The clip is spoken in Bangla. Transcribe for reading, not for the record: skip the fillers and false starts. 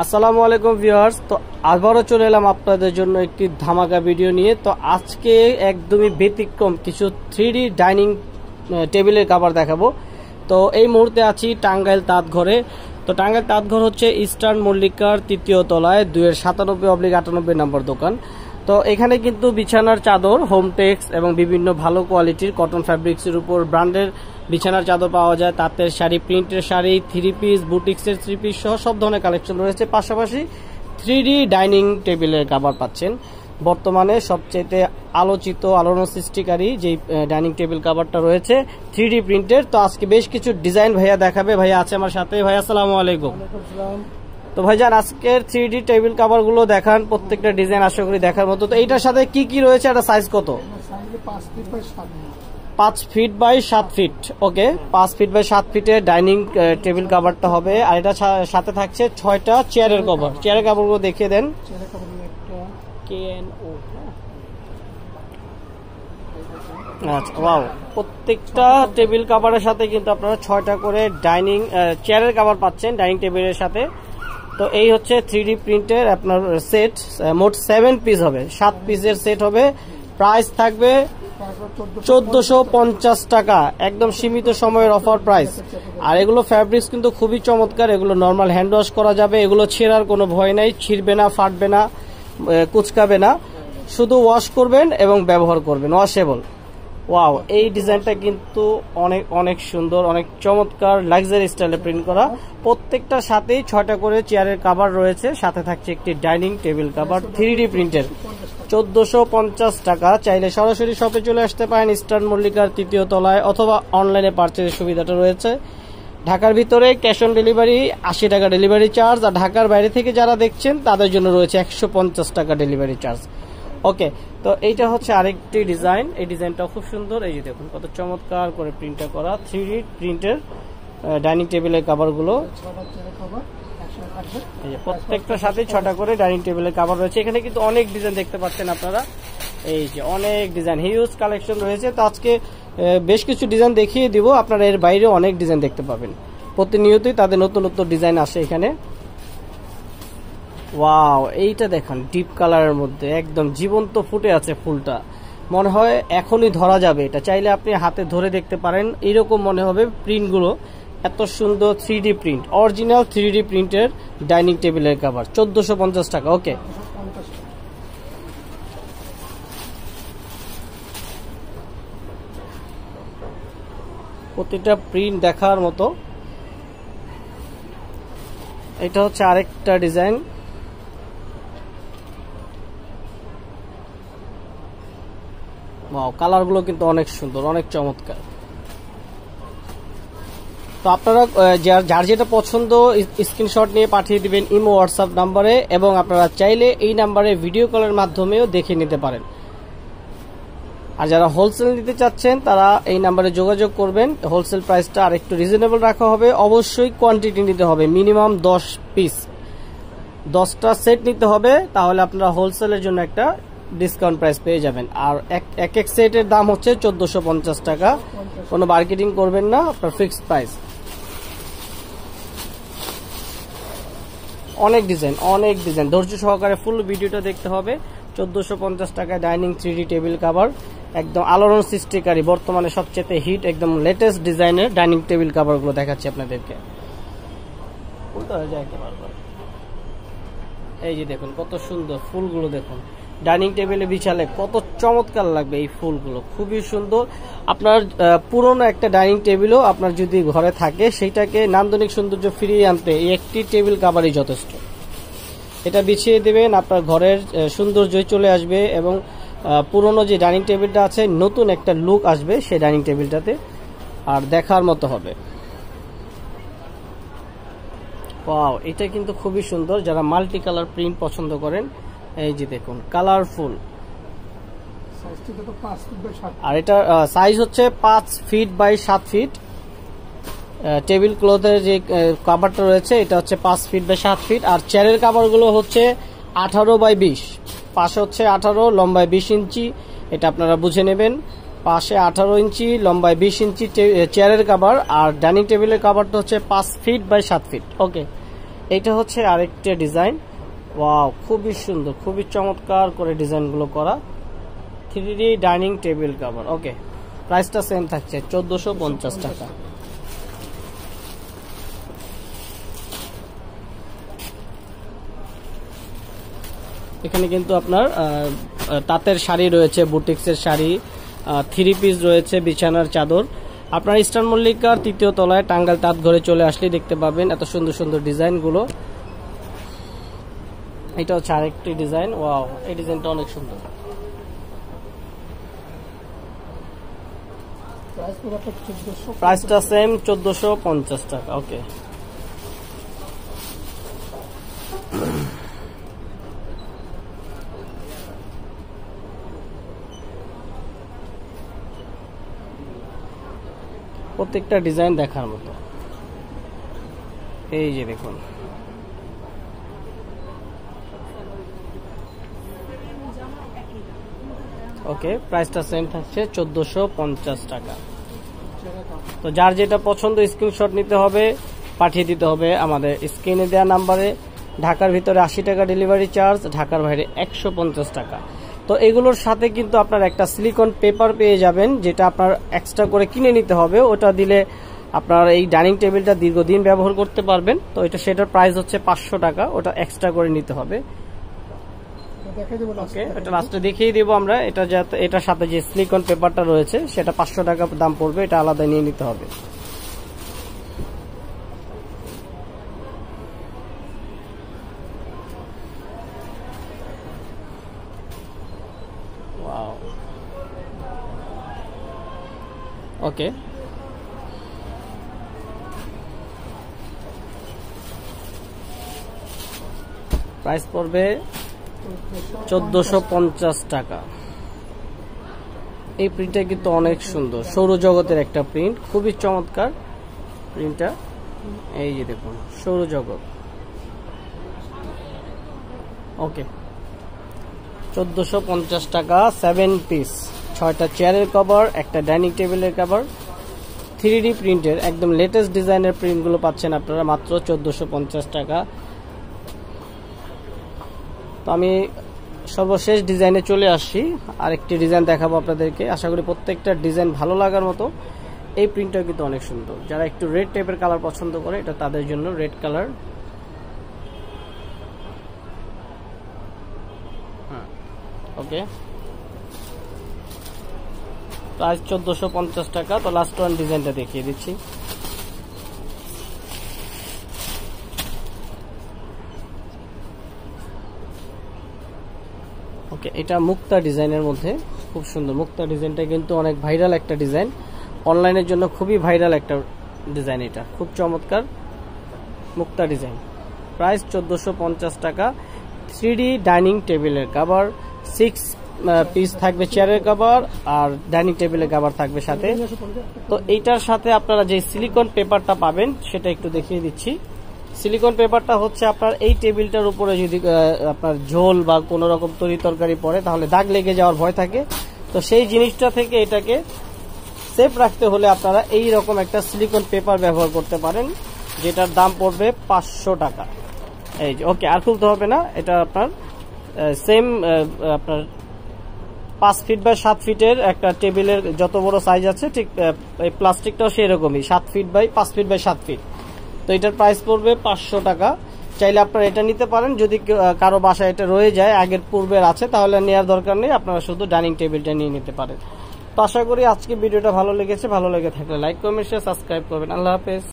আসসালামু আলাইকুম ভিউয়ার্স। তো আবারও চলে এলাম আপনাদের জন্য একটি ধামাকা ভিডিও নিয়ে। তো আজকে একদমই ব্যতিক্রম কিছু 3D ডাইনিং টেবিলের কভার দেখাবো। তো এই মুহূর্তে আছি টাঙ্গাইল তাঁতঘরে। তো টাঙ্গাইল তাঁতঘর হচ্ছে ইস্টার্ন মল্লিকার 3য় তলায় 297/98 নম্বর দোকান। তো এখানে কিন্তু বিছানার চাদর, হোমটেক্স এবং বিভিন্ন ভালো কোয়ালিটির কটন ফ্যাব্রিক্সের উপর ব্র্যান্ডের বিছানার চাদর পাওয়া যায়। তাঁতের শাড়ি, প্রিন্টের শাড়ি, 3 পিস, বুটিক্সের 3 পিস সহ সব ধরনের কালেকশন রয়েছে। পাশাপাশি 3D ডাইনিং টেবিলের কভার পাচ্ছেন। বর্তমানে সবচেয়ে আলোচিত, আলোড়ন সৃষ্টিকারী যে ডাইনিং টেবিল কভারটা রয়েছে 3D প্রিন্টের। তো আজকে বেশ কিছু ডিজাইন ভাইয়া দেখাবে। ভাইয়া আছে আমার সাথে। ভাইয়া আসসালামু আলাইকুম। তো ভাইজান আজকের 3D টেবিল কভার গুলো দেখান, প্রত্যেকটা ডিজাইন আশা করি দেখার মতো। তো এইটার সাথে কি কি রয়েছে, এটা সাইজ কত? 5 feet by 7 feet. Okay, 5 feet by 7 ফিটের ডাইনিং টেবিল কভারটা হবে। আর এটা সাথে থাকছে 6টা চেয়ারের কভার। চেয়ারের কভারগুলো দেখিয়ে দেন। আচ্ছা, ওয়াও, প্রত্যেকটা টেবিল কভারের সাথে কিন্তু আপনারা 6টা করে ডাইনিং চেয়ারের কভার পাচ্ছেন ডাইনিং টেবিলের সাথে। তো এই হচ্ছে 3D প্রিন্টের আপনার সেট, মোট 7 পিস হবে, 7 পিসের সেট হবে। প্রাইস থাকবে 1450 টাকা, একদম সীমিত সময়ের অফার প্রাইস। আর এগুলো ফ্যাব্রিক্স কিন্তু খুবই চমৎকার। এগুলো নর্মাল হ্যান্ড ওয়াশ করা যাবে। এগুলো ছেঁড়ার কোনো ভয় নাই, ছিঁড়বে না, ফাটবে না, কুচকাবে না। শুধু ওয়াশ করবেন এবং ব্যবহার করবেন, ওয়াশেবল। ওয়াও, এই ডিজাইনটা কিন্তু অনেক অনেক সুন্দর, অনেক চমৎকার, লাক্সারি স্টাইলে প্রিন্ট করা। প্রত্যেকটার সাথেই 6টা করে চেয়ারের কভার রয়েছে, সাথে থাকছে একটি ডাইনিং টেবিল কভার 3D প্রিন্টের। 1450 টাকা। চাইলে সরাসরি শপে চলে আসতে পারেন ইস্টার্ন মল্লিকার 3য় তলায়, অথবা অনলাইনে পারচেজের সুবিধাটা রয়েছে। ঢাকার ভিতরে ক্যাশ অন ডেলিভারি, 80 টাকা ডেলিভারি চার্জ। আর ঢাকার বাইরে থেকে যারা দেখছেন তাদের জন্য রয়েছে 150 টাকা ডেলিভারি চার্জ। ওকে, তো এইটা হচ্ছে আরেকটি ডিজাইন। এই ডিজাইনটা খুব সুন্দর। এই যে দেখুন কত চমৎকার করে প্রিন্টটা করা 3D প্রিন্টের ডাইনিং টেবিলের কভারগুলো। এই যে প্রত্যেকটার সাথে 6টা করে ডাইনিং টেবিলের কভার রয়েছে। এখানে কিন্তু অনেক ডিজাইন দেখতে পাচ্ছেন আপনারা। এই যে অনেক ডিজাইন, হিউজ কালেকশন রয়েছে। তো আজকে বেশ কিছু ডিজাইন দেখিয়ে দিব, আপনারা এর বাইরে অনেক ডিজাইন দেখতে পাবেন। প্রতিনিয়তই তাদের নতুন নতুন ডিজাইন আসে এখানে। ওয়াও, এইটা দেখেন ডিপ কালারের মধ্যে একদম জীবন্ত ফুটে আছে ফুলটা। মনে হয় এখনই ধরা যাবে। এটা চাইলে আপনি হাতে ধরে দেখতে পারেন, এরকম মনে হবে প্রিন্টগুলো। এত সুন্দর 3D প্রিন্ট, অরিজিনাল 3D প্রিন্টের ডাইনিং টেবিলের কভার 1450 টাকা। ওকে, প্রতিটা প্রিন্ট দেখার মতো। এটা হচ্ছে আরেকটা ডিজাইন। ওয়াও, কালারগুলো কিন্তু অনেক সুন্দর, অনেক চমৎকার। তো আপনারা যার যেটা পছন্দ স্ক্রিনশট নিয়ে পাঠিয়ে দিবেন ইমো, হোয়াটসঅ্যাপ নাম্বারে, এবং আপনারা চাইলে এই নাম্বারে ভিডিও কলের মাধ্যমেও দেখে নিতে পারেন। আর যারা হোলসেল নিতে চাচ্ছেন তারা এই নাম্বারে যোগাযোগ করবেন। হোলসেল প্রাইসটা আর একটু রিজনেবল রাখা হবে। অবশ্যই কোয়ান্টিটি নিতে হবে, মিনিমাম 10 পিস, 10টা সেট নিতে হবে। তাহলে আপনারা হোলসেলের জন্য একটা ডিসকাউন্ট প্রাইস পেয়ে যাবেন। আর এক এক সেটের দাম হচ্ছে 1450 টাকা। কোনো মার্কেটিং করবেন না, আপনার ফিক্সড প্রাইস। অনেক ডিজাইন, অনেক ডিজাইন, ধৈর্য সহকারে ফুল ভিডিওটা দেখতে হবে। 1450 টাকায় ডাইনিং 3D টেবিল কভার, একদম আলোড়ন সৃষ্টিকারী, বর্তমানে সবচেয়ে হিট, একদম লেটেস্ট ডিজাইনের ডাইনিং টেবিল কভারগুলো দেখাচ্ছি আপনাদেরকে। এই যে দেখুন কত সুন্দর ফুলগুলো, দেখুন ডাইনিং টেবিলে বিছালে কত চমৎকার লাগবে এই ফুলগুলো, খুবই সুন্দর। আপনার পুরনো একটা ডাইনিং টেবিলও আপনার যদি ঘরে থাকে, সেইটাকে নান্দনিক সৌন্দর্য ফিরিয়ে আনতে এই একটি টেবিল কভারই যথেষ্ট। এটা বিছিয়ে দেবেন, আপনার ঘরের সৌন্দর্যই চলে আসবে, এবং পুরনো যে ডাইনিং টেবিলটা আছে নতুন একটা লুক আসবে সেই ডাইনিং টেবিলটাতে, আর দেখার মতো হবে। ওয়াও, এটা কিন্তু খুবই সুন্দর। যারা মাল্টি কালার প্রিন্ট পছন্দ করেন, এই যে দেখুন কালারফুল। আর এটা সাইজ হচ্ছে 5 ফিট বাই 7 ফিট। টেবিল ক্লথের যে কভারটা রয়েছে এটা হচ্ছে 5 ফিট বাই 7 ফিট। আর চেয়ারের কভারগুলো হচ্ছে 18 বাই 20, পাশে হচ্ছে 18, লম্বায় 20 ইঞ্চি। এটা আপনারা বুঝে নেবেন। পাশে 18 ইঞ্চি, লম্বায় 20 ইঞ্চি চেয়ারের কভার। আর ডাইনিং টেবিলের কভারটা হচ্ছে 5 ফিট বাই 7 ফিট। ওকে, এটা হচ্ছে আরেকটা ডিজাইন। ওয়াও, খুবই সুন্দর, খুবই চমৎকার করে ডিজাইনগুলো করা 3D ডাইনিং টেবিল কভার। ওকে, প্রাইসটা সেম থাকছে 1450 টাকা। এখানে কিন্তু আপনার তাঁতের শাড়ি রয়েছে, বুটিক্সের শাড়ি, 3 পিস রয়েছে, বিছানার চাদর। আপনার ইস্টার্ন মল্লিকার 3য় তলায় টাঙ্গাইল তাঁত ঘরে চলে আসলে দেখতে পাবেন এত সুন্দর সুন্দর ডিজাইনগুলো। এটা হচ্ছে আরেকটি ডিজাইন। ওয়াও, এই ডিজাইনটা অনেক সুন্দর। প্রাইসটা সেম 1450 টাকা। ওকে, প্রত্যেকটা ডিজাইন দেখার মতো। এই যে দেখুন, ওকে, প্রাইসটা সেম থাকছে 1450 টাকা। তো যার যেটা পছন্দ স্ক্রিনশট নিতে হবে, পাঠিয়ে দিতে হবে আমাদের স্ক্রিনে দেওয়া নাম্বারে। ঢাকার ভিতরে 80 টাকা ডেলিভারি চার্জ, ঢাকার বাইরে 150 টাকা। তো এগুলোর সাথে কিন্তু আপনার একটা সিলিকন পেপার পেয়ে যাবেন, যেটা আপনার এক্সট্রা করে কিনে নিতে হবে। ওটা দিলে আপনার এই ডাইনিং টেবিলটা দীর্ঘদিন ব্যবহার করতে পারবেন। তো সেটার প্রাইস হচ্ছে 500 টাকা, ওটা এক্সট্রা করে নিতে হবে। ওকে, এটা লাস্টে দেখিয়ে দিব আমরা। এটা যাতে এটার সাথে যে সিলিকন পেপারটা রয়েছে সেটা 500 টাকা দাম পড়বে, এটা আলাদা নিয়ে নিতে হবে। ওকে, প্রাইস পড়বে 1450 টাকা। এই প্রিন্টটা কিন্তু অনেক সুন্দর, সৌরজগতের একটা প্রিন্ট, খুবই চমৎকার প্রিন্টটা। এই যে দেখুন, সৌরজগৎ। ওকে, 1450 টাকা, 7 পিস, 6টা চেয়ারের কভার, একটা ডাইনিং টেবিলের কভার, 3D প্রিন্টের একদম লেটেস্ট ডিজাইনের প্রিন্টগুলো পাচ্ছেন আপনারা মাত্র 1450 টাকা। তো আমি সর্বশেষ ডিজাইনে চলে আসছি, আরেকটি ডিজাইন দেখাবো আপনাদেরকে। আশা করি প্রত্যেকটা ডিজাইন ভালো লাগার মতো। এই প্রিন্টটা কিন্তু অনেক সুন্দর। যারা একটু রেড টাইপের কালার পছন্দ করে, এটা তাদের জন্য রেড কালার। ওকে, প্রাইস 1450 টাকা। তো লাস্ট ওয়ান ডিজাইনটা দেখিয়ে দিচ্ছি। ওকে, এটা মুক্তা ডিজাইনের মধ্যে, খুব সুন্দর। মুক্তা ডিজাইনটা কিন্তু অনেক ভাইরাল একটা ডিজাইন, অনলাইনের জন্য খুবই ভাইরাল একটা ডিজাইন। এটা খুব চমৎকার মুক্তা ডিজাইন। প্রাইস 1450 টাকা। 3D ডাইনিং টেবিলের কভার, 6 পিস থাকবে চেয়ারের কভার, আর ডাইনিং টেবিলের কভার থাকবে সাথে। তো এইটার সাথে আপনারা যে সিলিকন পেপারটা পাবেন সেটা একটু দেখিয়ে দিচ্ছি। সিলিকন পেপারটা হচ্ছে আপনার এই টেবিলটার উপরে যদি আপনার ঝোল বা কোনো রকম তরি তরকারি পড়ে তাহলে দাগ লেগে যাওয়ার ভয় থাকে। তো সেই জিনিসটা থেকে এটাকে সেফ রাখতে হলে আপনারা এই রকম একটা সিলিকন পেপার ব্যবহার করতে পারেন, যেটার দাম পড়বে 500 টাকা। এই যে, ওকে, আর খুলতে হবে না। এটা আপনার সেম আপনার 5 ফিট বাই 7 ফিটের একটা টেবিলের যত বড় সাইজ আছে, ঠিক এই প্লাস্টিকটাও সেরকমই 7 feet by 5 feet by 7 feet. তো এটার প্রাইস পড়বে 500 টাকা। চাইলে আপনারা এটা নিতে পারেন। যদি কারো বাসায় এটা রয়ে যায়, আগের পূর্বের আছে, তাহলে নেওয়ার দরকার নেই, আপনারা শুধু ডাইনিং টেবিলটা নিয়ে নিতে পারেন। তো আশা করি আজকে ভিডিওটা ভালো লেগেছে। ভালো লেগে থাকলে লাইক, কমেন্ট, শেয়ার, সাবস্ক্রাইব করবেন। আল্লাহ হাফেজ।